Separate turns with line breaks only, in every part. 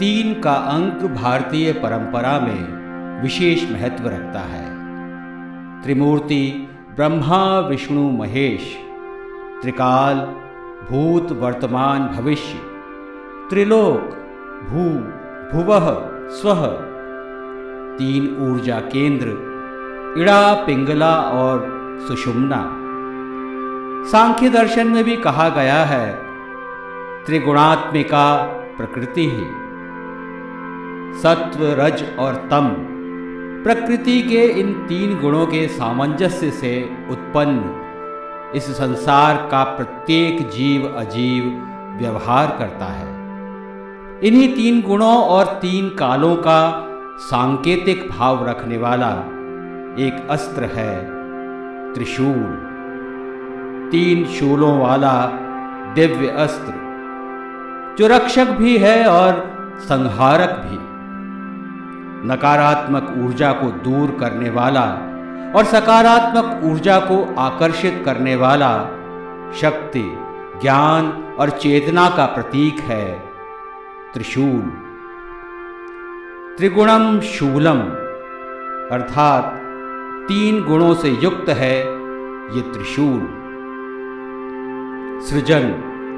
3 का अंक भारतीय परंपरा में विशेष महत्व रखता है। त्रिमूर्ति ब्रह्मा विष्णु महेश, त्रिकाल भूत वर्तमान भविष्य, त्रिलोक भू भुवः स्वः, 3 ऊर्जा केंद्र इड़ा पिंगला और सुषुम्ना। सांख्य दर्शन में भी कहा गया है त्रिगुणात्मिका प्रकृति ही, सत्व रज और तम, प्रकृति के इन 3 गुणों के सामंजस्य से उत्पन्न इस संसार का प्रत्येक जीव अजीव व्यवहार करता है। इन्हीं 3 गुणों और 3 कालों का सांकेतिक भाव रखने वाला एक अस्त्र है त्रिशूल, 3 शूलों वाला दिव्य अस्त्र, जो रक्षक भी है और संहारक भी, नकारात्मक ऊर्जा को दूर करने वाला और सकारात्मक ऊर्जा को आकर्षित करने वाला, शक्ति, ज्ञान और चेतना का प्रतीक है त्रिशूल। त्रिगुणम शूलम अर्थात 3 गुणों से युक्त है ये त्रिशूल। सृजन,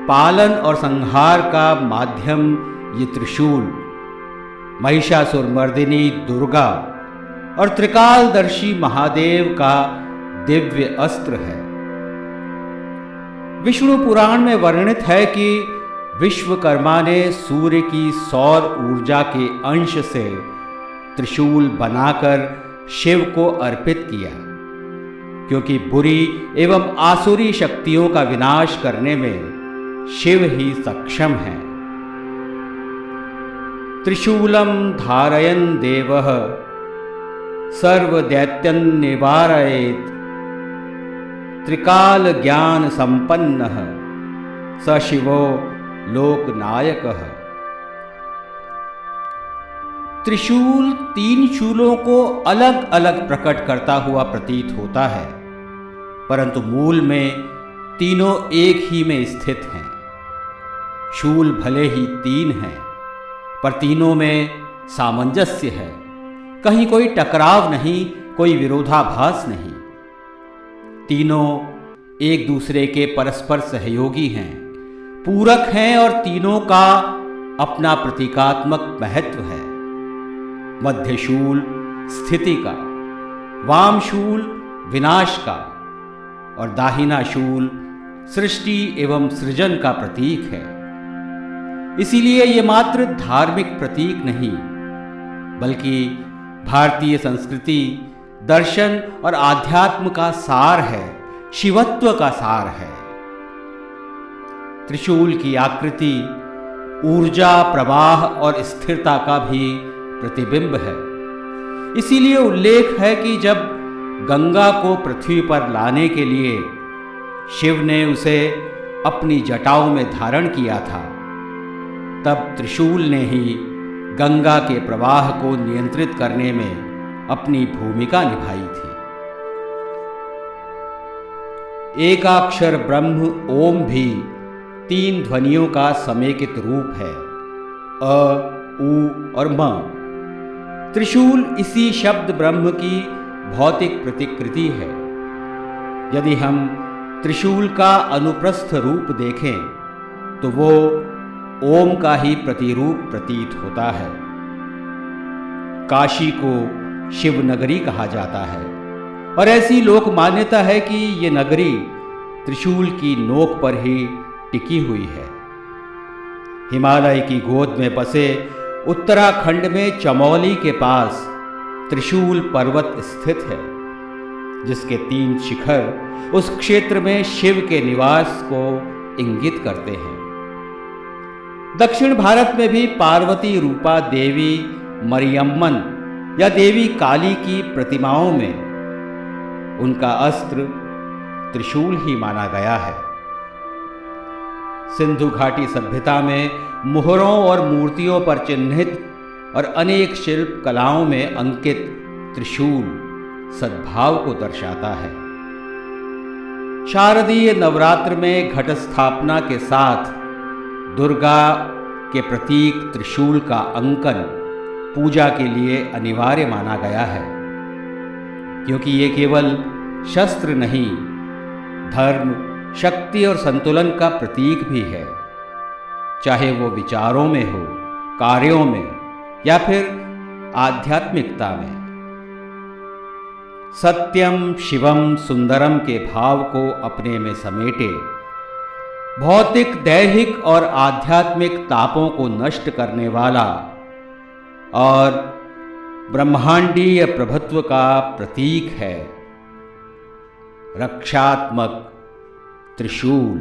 पालन और संहार का माध्यम ये त्रिशूल, महिषासुर मर्दिनी दुर्गा और त्रिकालदर्शी महादेव का दिव्य अस्त्र है। विष्णु पुराण में वर्णित है कि विश्वकर्मा ने सूर्य की सौर ऊर्जा के अंश से त्रिशूल बनाकर शिव को अर्पित किया, क्योंकि बुरी एवं आसुरी शक्तियों का विनाश करने में शिव ही सक्षम है। त्रिशूलम धारयन् देवः सर्वदैत्यं निवारयेत्, त्रिकाल ज्ञान संपन्नः स शिवो लोकनायकः। त्रिशूल 3 शूलों को अलग अलग प्रकट करता हुआ प्रतीत होता है, परंतु मूल में तीनों एक ही में स्थित हैं। शूल भले ही 3 हैं, पर तीनों में सामंजस्य है, कहीं कोई टकराव नहीं, कोई विरोधाभास नहीं। तीनों एक दूसरे के परस्पर सहयोगी हैं, पूरक हैं और तीनों का अपना प्रतीकात्मक महत्व है। मध्य शूल स्थिति का, वाम शूल विनाश का और दाहिना शूल सृष्टि एवं सृजन का प्रतीक है। इसीलिए ये मात्र धार्मिक प्रतीक नहीं, बल्कि भारतीय संस्कृति, दर्शन और आध्यात्म का सार है, शिवत्व का सार है। त्रिशूल की आकृति ऊर्जा, प्रवाह और स्थिरता का भी प्रतिबिंब है। इसीलिए उल्लेख है कि जब गंगा को पृथ्वी पर लाने के लिए शिव ने उसे अपनी जटाओं में धारण किया था, तब त्रिशूल ने ही गंगा के प्रवाह को नियंत्रित करने में अपनी भूमिका निभाई थी। एकाक्षर ब्रह्म ओम भी 3 ध्वनियों का समेकित रूप है, अ, उ और म। त्रिशूल इसी शब्द ब्रह्म की भौतिक प्रतिकृति है। यदि हम त्रिशूल का अनुप्रस्थ रूप देखें तो वो ओम का ही प्रतिरूप प्रतीत होता है। काशी को शिव नगरी कहा जाता है और ऐसी लोक मान्यता है कि ये नगरी त्रिशूल की नोक पर ही टिकी हुई है। हिमालय की गोद में बसे उत्तराखंड में चमोली के पास त्रिशूल पर्वत स्थित है, जिसके 3 शिखर उस क्षेत्र में शिव के निवास को इंगित करते हैं। दक्षिण भारत में भी पार्वती रूपा देवी मरियम्मन या देवी काली की प्रतिमाओं में उनका अस्त्र त्रिशूल ही माना गया है। सिंधु घाटी सभ्यता में मोहरों और मूर्तियों पर चिन्हित और अनेक शिल्प कलाओं में अंकित त्रिशूल सद्भाव को दर्शाता है। शारदीय नवरात्र में घट स्थापना के साथ दुर्गा के प्रतीक त्रिशूल का अंकन पूजा के लिए अनिवार्य माना गया है, क्योंकि ये केवल शस्त्र नहीं, धर्म, शक्ति और संतुलन का प्रतीक भी है, चाहे वो विचारों में हो, कार्यों में या फिर आध्यात्मिकता में। सत्यम शिवम सुंदरम के भाव को अपने में समेटे भौतिक, दैहिक और आध्यात्मिक तापों को नष्ट करने वाला और ब्रह्मांडीय प्रभुत्व का प्रतीक है रक्षात्मक त्रिशूल।